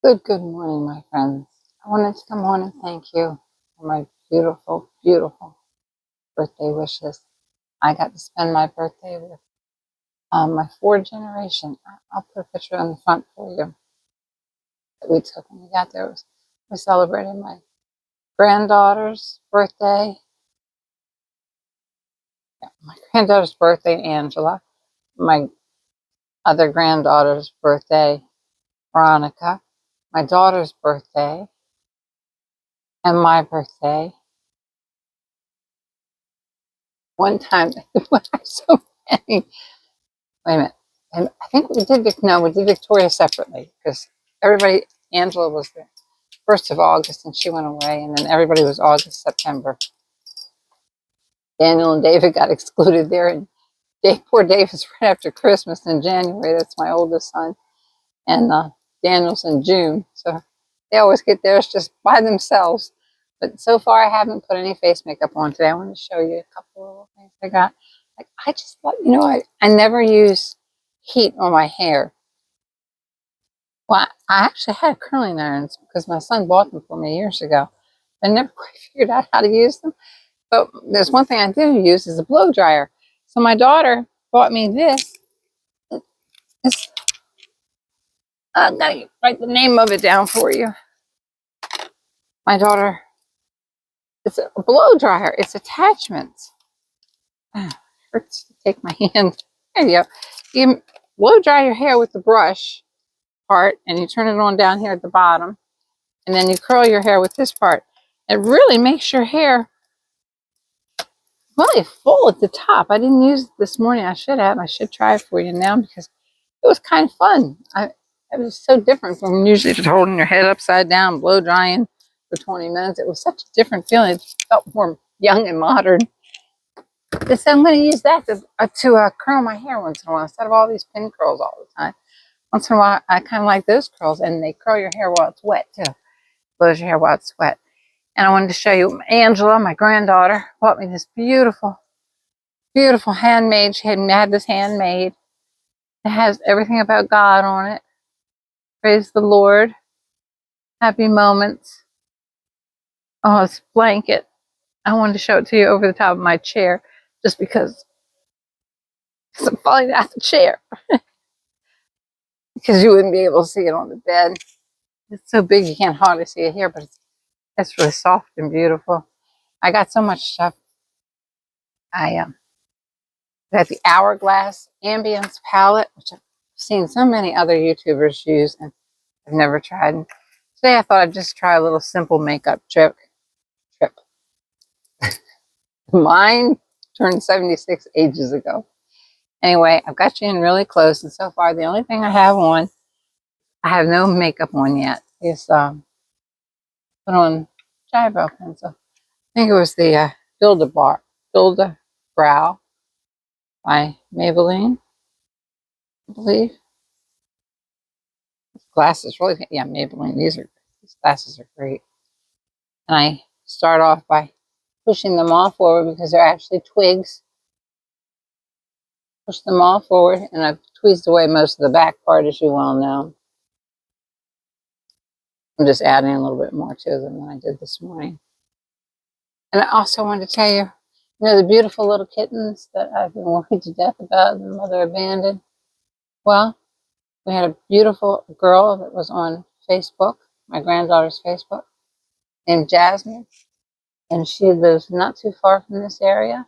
Good morning, my friends. I wanted to come on and thank you for my beautiful birthday wishes. I got to spend my birthday with my four generation. I'll put a picture on the front for you that we took when we got there. We celebrated my granddaughter's birthday, Angela, my other granddaughter's birthday, Veronica, my daughter's birthday, and my birthday. One time, so many. Wait a minute. And I think we did Victoria separately because everybody, Angela was the 1st of August and she went away, and then everybody was August, September. Daniel and David got excluded there, and poor David's right after Christmas in January. That's my oldest son, and Daniel's in June. So they always get theirs just by themselves. But so far, I haven't put any face makeup on today. I want to show you a couple of little things I got. Like, I just thought, I never use heat on my hair. Well, I actually had curling irons because my son bought them for me years ago. I never quite figured out how to use them. But there's one thing I do use is a blow dryer. So my daughter bought me this. It's, I'm going to write the name of it down for you. My daughter, it's a blow dryer. It's attachments. It hurts to take my hand. There you go. You blow dry your hair with the brush part, and you turn it on down here at the bottom. And then you curl your hair with this part. It really makes your hair really full at the top. I didn't use it this morning. I should have. I should try it for you now because it was kind of fun. It was so different from usually just holding your head upside down, blow drying for 20 minutes. It was such a different feeling. It felt more young and modern. So I'm going to use that to curl my hair once in a while instead of all these pin curls all the time. Once in a while, I kind of like those curls, and they curl your hair while it's wet too. Blows your hair while it's wet. And I wanted to show you Angela, my granddaughter, bought me this beautiful handmade. She had this handmade. It has everything about God on it. Praise the Lord. Happy moments. Oh, it's a blanket. I wanted to show it to you over the top of my chair just because I'm falling out the chair. Because you wouldn't be able to see it on the bed. It's so big you can't hardly see it here, but it's really soft and beautiful. I got so much stuff. I got the Hourglass Ambience palette, which I've seen so many other YouTubers use, and I've never tried. And today I thought I'd just try a little simple makeup trip. Mine turned 76 ages ago. Anyway, I've got you in really close, and so far the only thing I have on, I have no makeup on yet, is put on eyebrow pencil. I think it was the Build a Brow by Maybelline, I believe. Glasses, really, yeah, Maybelline. These glasses are great. And I start off by pushing them all forward because they're actually twigs. Push them all forward, and I've tweezed away most of the back part, as you well know. I'm just adding a little bit more to them than I did this morning. And I also wanted to tell you, the beautiful little kittens that I've been worried to death about, the mother abandoned. Well, we had a beautiful girl that was on Facebook, my granddaughter's Facebook, named Jasmine. And she lives not too far from this area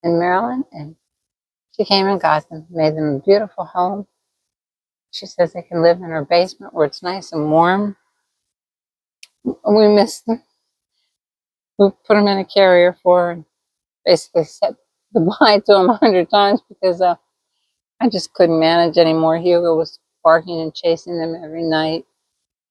in Maryland. And she came and got them, made them a beautiful home. She says they can live in her basement where it's nice and warm. We miss them. We put them in a carrier for her and basically said goodbye to them 100 times because I just couldn't manage anymore. Hugo was barking and chasing them every night,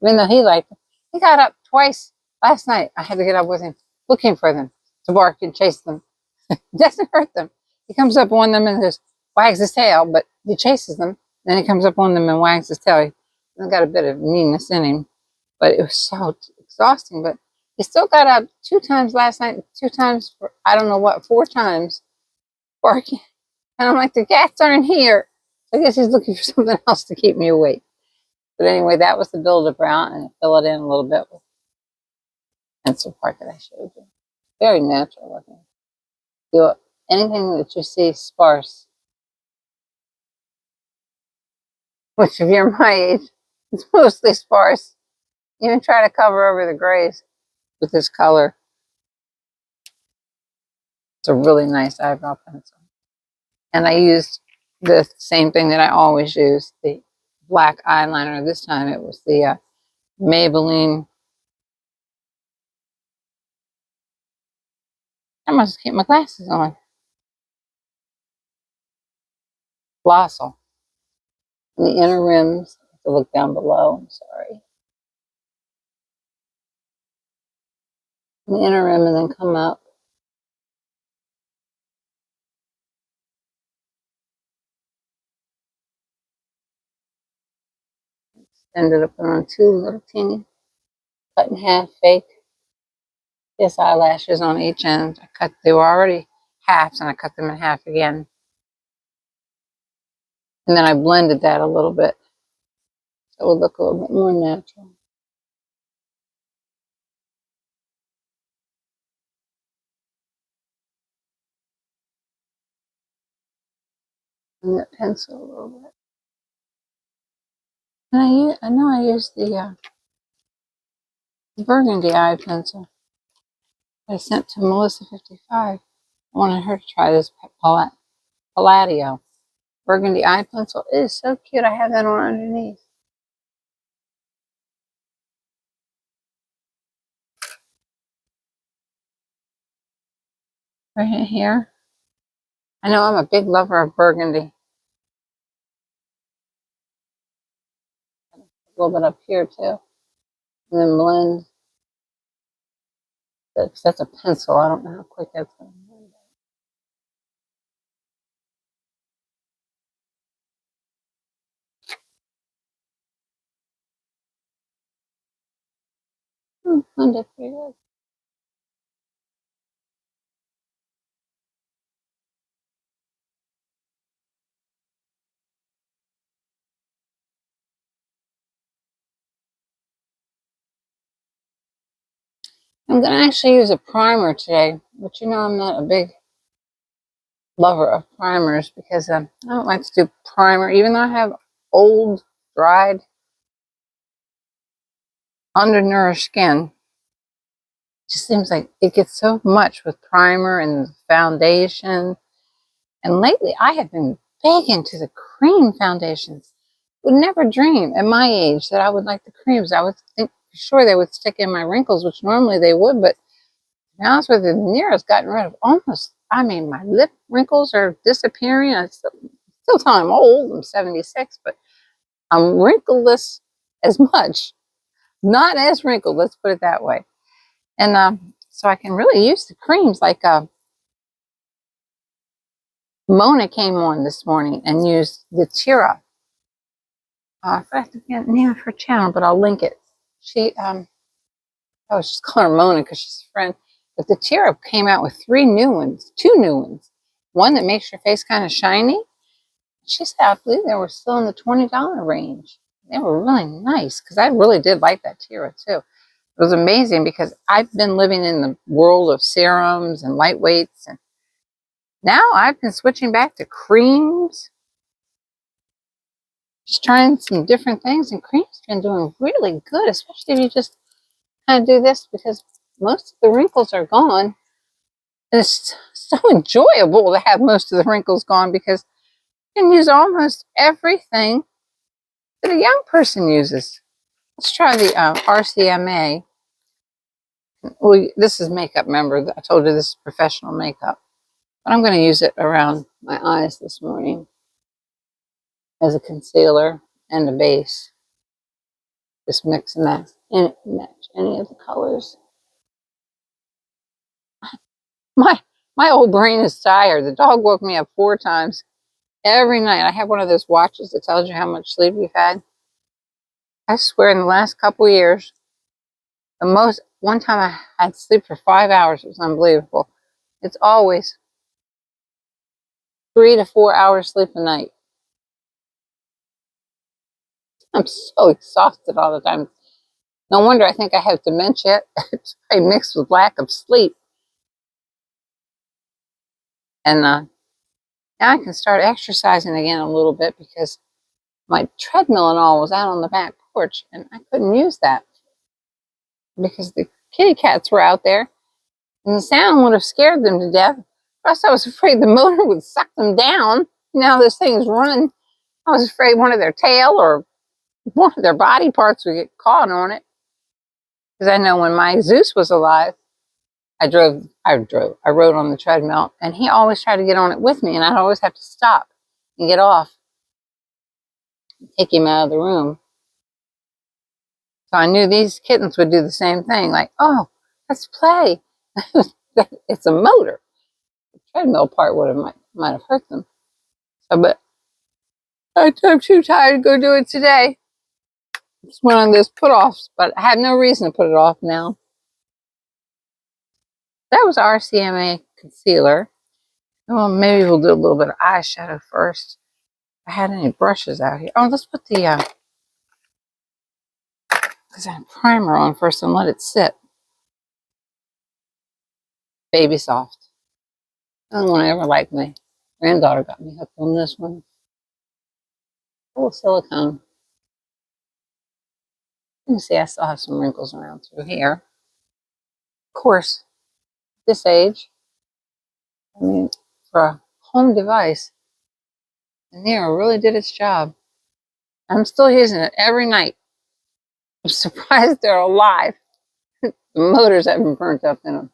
even though he liked them. He got up twice last night. I had to get up with him looking for them to bark and chase them. It doesn't hurt them. He comes up on them and just wags his tail, but he chases them. Then he comes up on them and wags his tail. He's got a bit of meanness in him, but it was so exhausting. But he still got up 2 times last night, 2 times for, I don't know what, 4 times barking. And I'm like, the cats aren't here. So I guess he's looking for something else to keep me awake. But anyway, that was the buildup round, and I fill it in a little bit with the pencil part that I showed you. Very natural looking. Do anything that you see sparse, which if you're my age, it's mostly sparse. Even try to cover over the grays with this color. It's a really nice eyebrow pencil. And I used the same thing that I always use, the black eyeliner. This time it was the Maybelline. I must keep my glasses on. Blossom. And the inner rims, I have to look down below, I'm sorry. And the inner rim and then come up. Ended up on two little teeny cut in half fake kiss eyelashes on each end. They were already halves and I cut them in half again. And then I blended that a little bit so it would look a little bit more natural. And that pencil a little bit. And I know I used the burgundy eye pencil I sent to Melissa 55. I wanted her to try this Palladio burgundy eye pencil. It is so cute. I have that on underneath. Right in here. I know I'm a big lover of burgundy. A little bit up here too. And then blend. That's a pencil. I don't know how quick that's going to blend. Blended pretty good. I'm going to actually use a primer today, but you know I'm not a big lover of primers because I don't like to do primer, even though I have old, dried, undernourished skin. It just seems like it gets so much with primer and foundation. And lately I have been big into the cream foundations. Would never dream at my age that I would like the creams. I would think for sure they would stick in my wrinkles, which normally they would, but to be honest with you, Nira's gotten rid of almost, I mean, my lip wrinkles are disappearing. I still tell I'm old, I'm 76, but I'm wrinkleless as much. Not as wrinkled, let's put it that way. And so I can really use the creams like Mona came on this morning and used the Tira. I forgot the name of her channel, but I'll link it. I was just calling her Mona because she's a friend. But the Tira came out with two new ones. One that makes your face kind of shiny. She said, I believe they were still in the $20 range. They were really nice because I really did like that Tira too. It was amazing because I've been living in the world of serums and lightweights, and now I've been switching back to creams, just trying some different things, and cream's been doing really good, especially if you just kind of do this because most of the wrinkles are gone. And it's so enjoyable to have most of the wrinkles gone because you can use almost everything that a young person uses. Let's try the RCMA. Well, this is makeup, remember. I told you this is professional makeup. But I'm going to use it around my eyes this morning as a concealer and a base. Just mix and match any of the colors. My old brain is tired. The dog woke me up 4 times every night. I have one of those watches that tells you how much sleep you've had. I swear in the last couple of years, one time I had sleep for 5 hours. It was unbelievable. It's always 3 to 4 hours sleep a night. I'm so exhausted all the time. No wonder I think I have dementia. It's probably mixed with lack of sleep. And now I can start exercising again a little bit because my treadmill and all was out on the back porch, and I couldn't use that because the kitty cats were out there, and the sound would have scared them to death. Plus, I was afraid the motor would suck them down. Now this thing's running. I was afraid one of their tail or one of their body parts would get caught on it. Because I know when my Zeus was alive, I rode on the treadmill, and he always tried to get on it with me, and I'd always have to stop and get off, and take him out of the room. So I knew these kittens would do the same thing, like, oh, let's play. It's a motor. The treadmill part might have hurt them. So, but I'm too tired to go do it today. It's one of those put-offs, but I have no reason to put it off now. That was RCMA concealer. Well, maybe we'll do a little bit of eyeshadow first. If I had any brushes out here. Oh, let's put the primer on first and let it sit. Baby Soft. I don't want to ever like my granddaughter got me hooked on this one. Full silicone. You can see I still have some wrinkles around through here. Of course, this age, I mean, for a home device, the Nero really did its job. I'm still using it every night. I'm surprised they're alive. The motors haven't burnt up in them.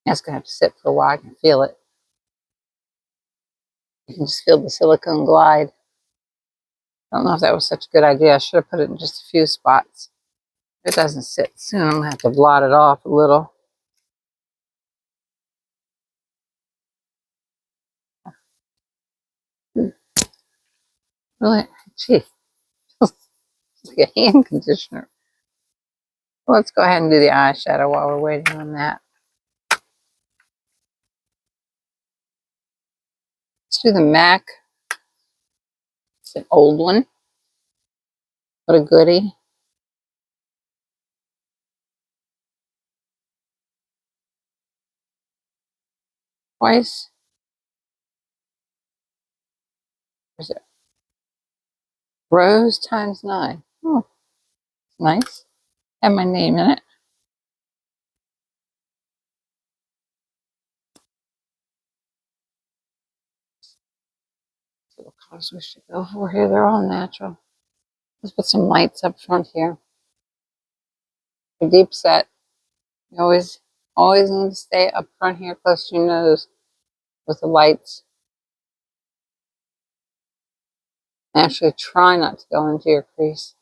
That's going to have to sit for a while. I can feel it. You can just feel the silicone glide. I don't know if that was such a good idea. I should have put it in just a few spots. If it doesn't sit soon, I'm going to have to blot it off a little. Really? Gee, it's like a hand conditioner. Well, let's go ahead and do the eyeshadow while we're waiting on that. Let's do the MAC. It's an old one. What a goodie. Twice. Where's it? Rose times 9. Oh, it's nice. Have my name in it. See what colors we should go for here. They're all natural. Let's put some lights up front here. A deep set. You always need to stay up front here close to your nose with the lights. Actually, try not to go into your crease.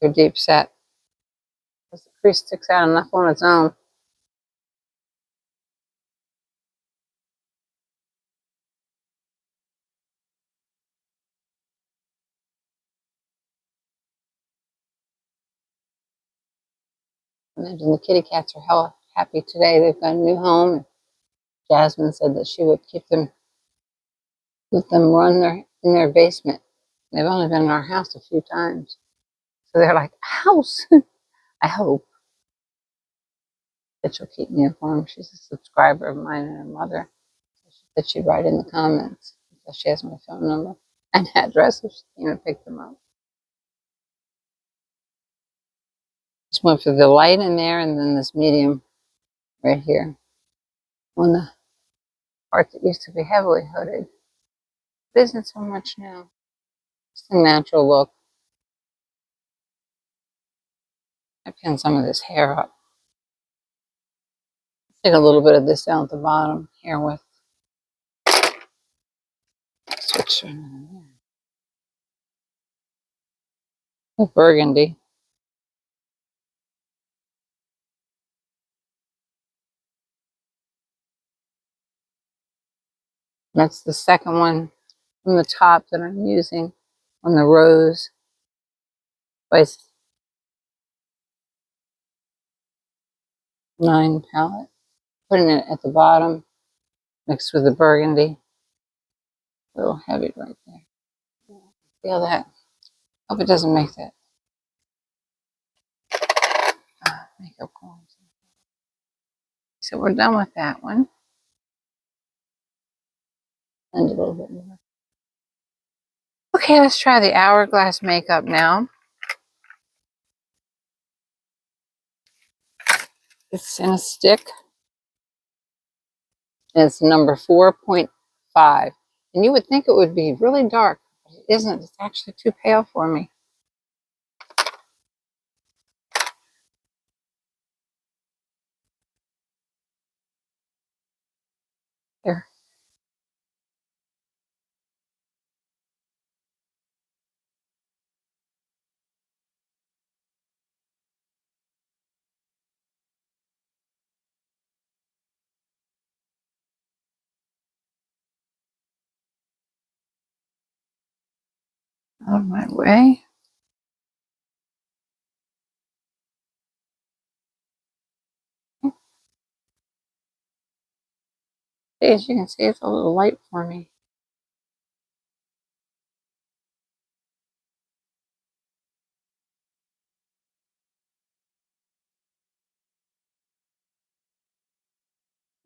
Your deep set. Because the crease sticks out enough on its own. Imagine the kitty cats are hell happy today. They've got a new home. Jasmine said that she would let them run in their basement. They've only been in our house a few times. So they're like, house. I hope that she'll keep me informed. She's a subscriber of mine and her mother. So she said she'd write in the comments. So she has my phone number and address if she came and pick them up. Just went for the light in there and then this medium right here. On the part that used to be heavily hooded. It isn't so much now. Just a natural look. I pinned some of this hair up. Take a little bit of this down at the bottom here with switch with burgundy. That's the second one from the top that I'm using on the Rose by 9 palette. Putting it at the bottom mixed with the burgundy. A little heavy right there. Feel that. Hope it doesn't make that makeup go on. So we're done with that one. And a little bit more. Okay, let's try the Hourglass makeup now. It's in a stick. And it's number 4.5. And you would think it would be really dark, but it isn't. It's actually too pale for me. Here. Out of my way. As you can see, it's a little light for me.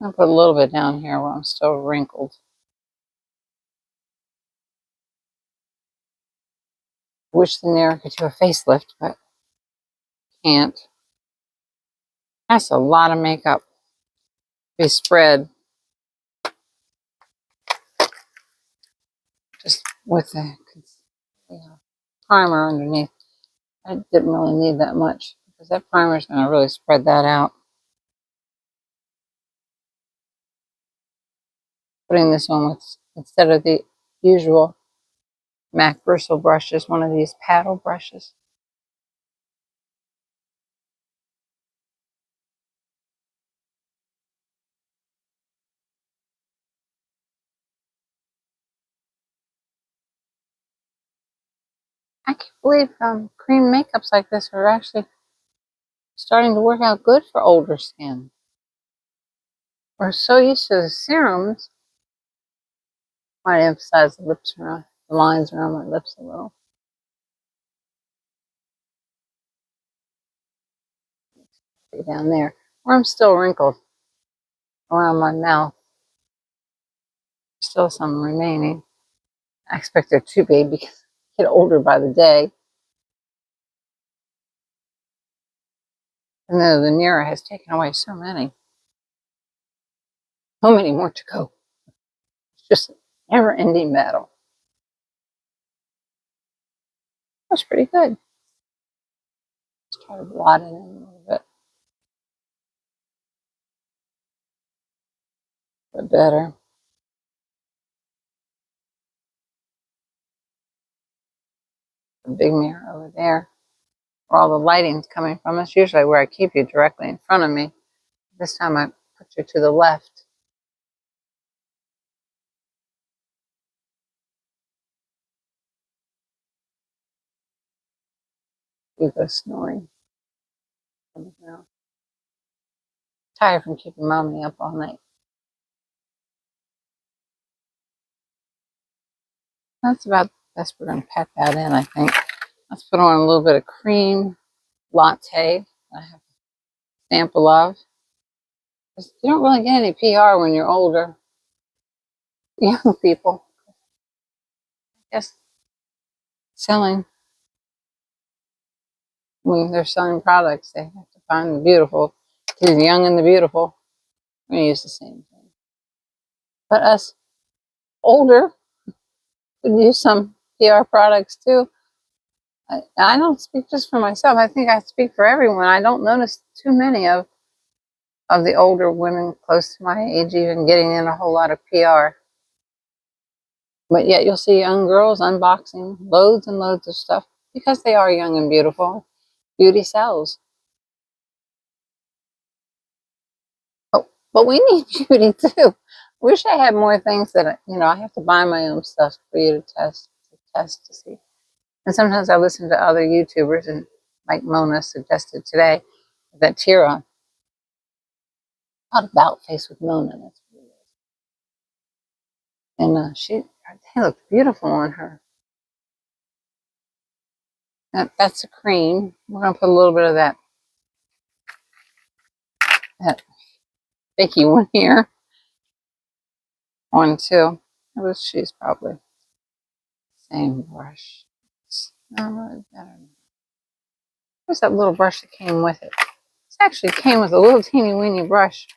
I'll put a little bit down here while I'm still wrinkled. Wish the Nair could do a facelift, but can't. That's a lot of makeup to be spread just with the primer underneath. I didn't really need that much because that primer is going to really spread that out. Putting this on with, instead of the usual MAC bristle brushes, one of these paddle brushes. I can't believe cream makeups like this are actually starting to work out good for older skin. We're so used to the serums. Might emphasize the lips around, the lines around my lips a little. Down there, where I'm still wrinkled around my mouth. Still some remaining. I expect they're too big because I get older by the day. And then the Nira has taken away so many. So many more to go. It's just a never-ending battle. That's pretty good. Let's try to blot it in a little bit. A bit better. The big mirror over there, where all the lighting's coming from. It's usually where I keep you directly in front of me. This time I put you to the left. You go snoring on the ground. Tired from keeping mommy up all night. That's about the best we're going to pat that in, I think. Let's put on a little bit of cream latte. I have a sample of. You don't really get any PR when you're older. Young people, I guess, selling, when they're selling products, they have to find the beautiful. To the young and the beautiful, we're going to use the same thing. But us older could use some PR products too. I don't speak just for myself. I think I speak for everyone. I don't notice too many of the older women close to my age even getting in a whole lot of PR. But yet you'll see young girls unboxing loads and loads of stuff because they are young and beautiful. Beauty sells. Oh, but we need beauty too. Wish I had more things that I have to buy my own stuff for you to test to see. And sometimes I listen to other YouTubers, and like Mona suggested today, that Tira, not about face with Mona. That's what it is. And they looked beautiful on her. That's a cream. We're going to put a little bit of that fakey one here. One, too. She's probably same brush. Where's that little brush that came with it? It actually came with a little teeny weeny brush.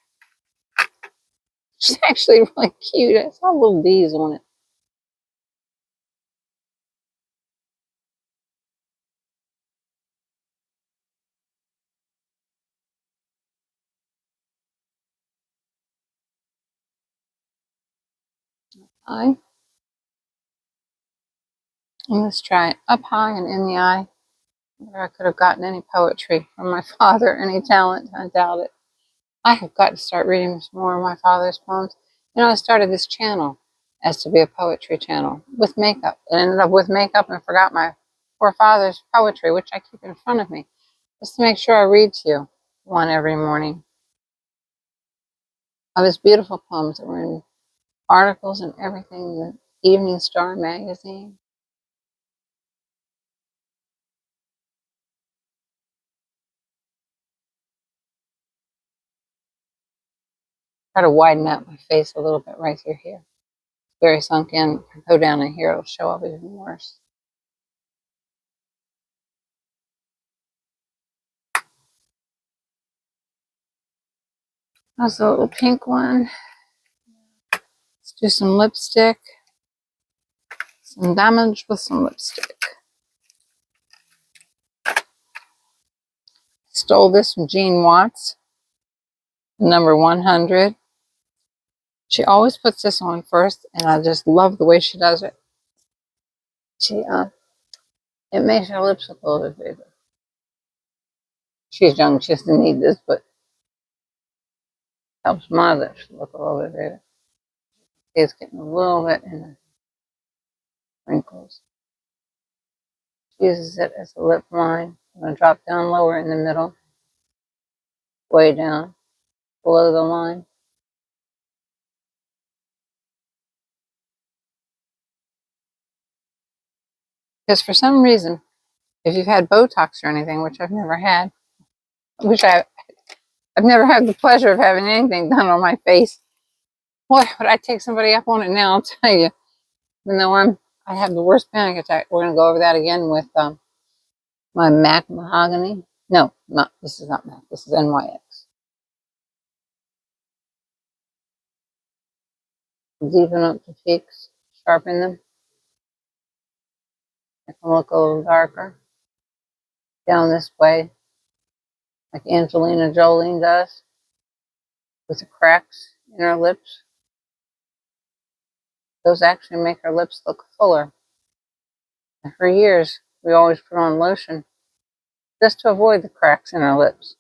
She's actually really cute. It saw little D's on it. Eye. And let's try up high and in the eye. Where I could have gotten any poetry from my father, any talent, I doubt it. I have got to start reading some more of my father's poems. You know, I started this channel as to be a poetry channel with makeup. It ended up with makeup and forgot my poor father's poetry, which I keep in front of me, just to make sure I read to you one every morning of his beautiful poems that were in articles and everything, the Evening Star magazine. Try to widen out my face a little bit right through here. Very sunk in. If I go down in here, it'll show up even worse. That's a little pink one. Let's do some lipstick. Some damage with some lipstick. Stole this from Jean Watts, number 100. She always puts this on first, and I just love the way she does it. It makes her lips look a little bit bigger. She's young, she doesn't need this, but helps my lips look a little bit bigger. It's getting a little bit in the wrinkles. She uses it as a lip line. I'm going to drop down lower in the middle, way down below the line. Because for some reason, if you've had Botox or anything, which I've never had, I've never had the pleasure of having anything done on my face. Boy, would I take somebody up on it now, I'll tell you. Even though I have the worst panic attack. We're going to go over that again with my MAC Mahogany. No, this is not MAC. This is NYX. Deepen up the cheeks, sharpen them, make them look a little darker. Down this way, like Angelina Jolie does, with the cracks in her lips. Those actually make her lips look fuller. And for years, we always put on lotion just to avoid the cracks in our lips.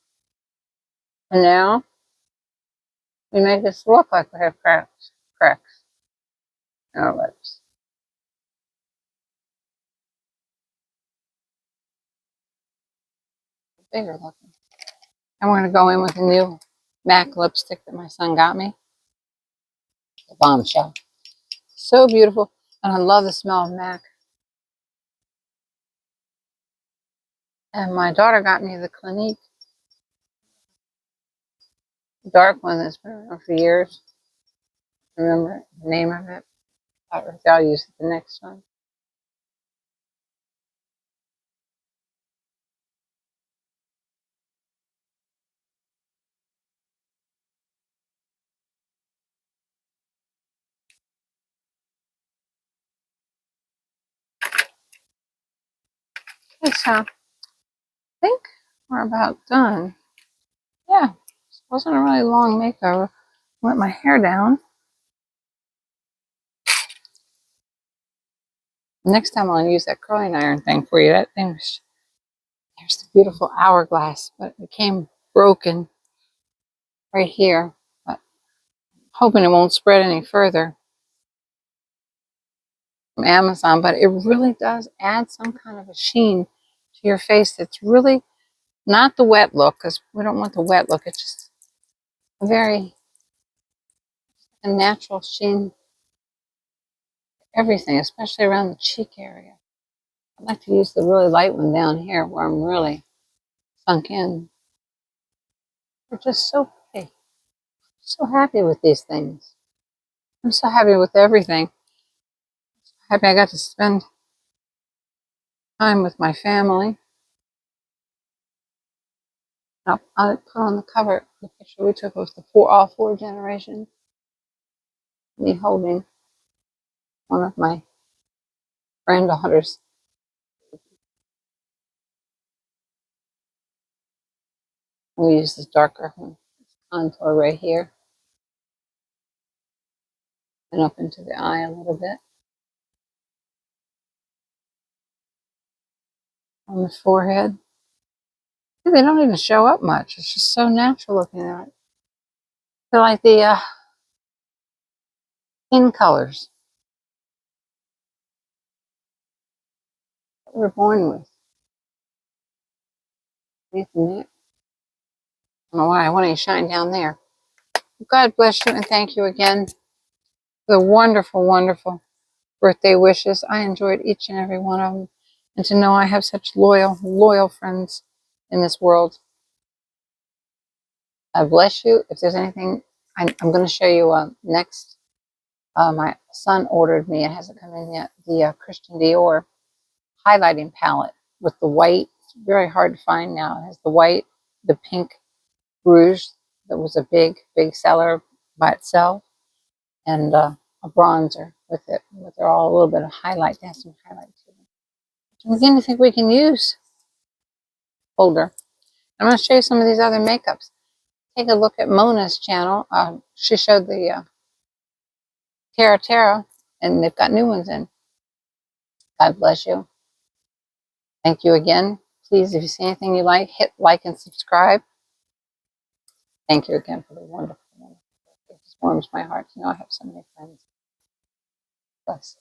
And now, we make this look like we have cracks in our lips. Bigger looking. And we're going to go in with a new MAC lipstick that my son got me. The Bombshell. So beautiful. And I love the smell of MAC. And my daughter got me the Clinique. The dark one that's been around for years. Remember the name of it? I'll use it the next time. Okay, so I think we're about done. Yeah, it wasn't a really long makeover. Let my hair down. Next time I'll use that curling iron thing for you. That thing was, there's the beautiful hourglass, but it became broken right here. But hoping it won't spread any further from Amazon. But it really does add some kind of a sheen to your face that's really not the wet look, because we don't want the wet look. It's just a natural sheen, everything, especially around the cheek area. I'd like to use the really light one down here where I'm really sunk in. They're just so pretty. So happy with these things. I'm so happy with everything. Happy I got to spend time with my family. I'll put on the cover the picture we took of all four generations. Me holding one of my granddaughters. We use this darker contour right here and up into the eye a little bit. On the forehead. They don't even show up much. It's just so natural looking at it. They're like the skin colors that we're born with. I don't know why I want to shine down there. God bless you and thank you again for the wonderful, wonderful birthday wishes. I enjoyed each and every one of them. And to know I have such loyal, loyal friends in this world. God bless you. If there's anything, I'm going to show you next. My son ordered me, it hasn't come in yet, the Christian Dior highlighting palette with the white. It's very hard to find now. It has the white, the pink rouge that was a big, big seller by itself, and a bronzer with it. But they're all a little bit of highlight. They have some highlight to them. Again, I think we can use older. I'm going to show you some of these other makeups. Take a look at Mona's channel. She showed the Terra, and they've got new ones in. God bless you. Thank you again. Please, if you see anything you like, hit like and subscribe. Thank you again for the wonderful. It just warms my heart to know I have so many friends. Bless.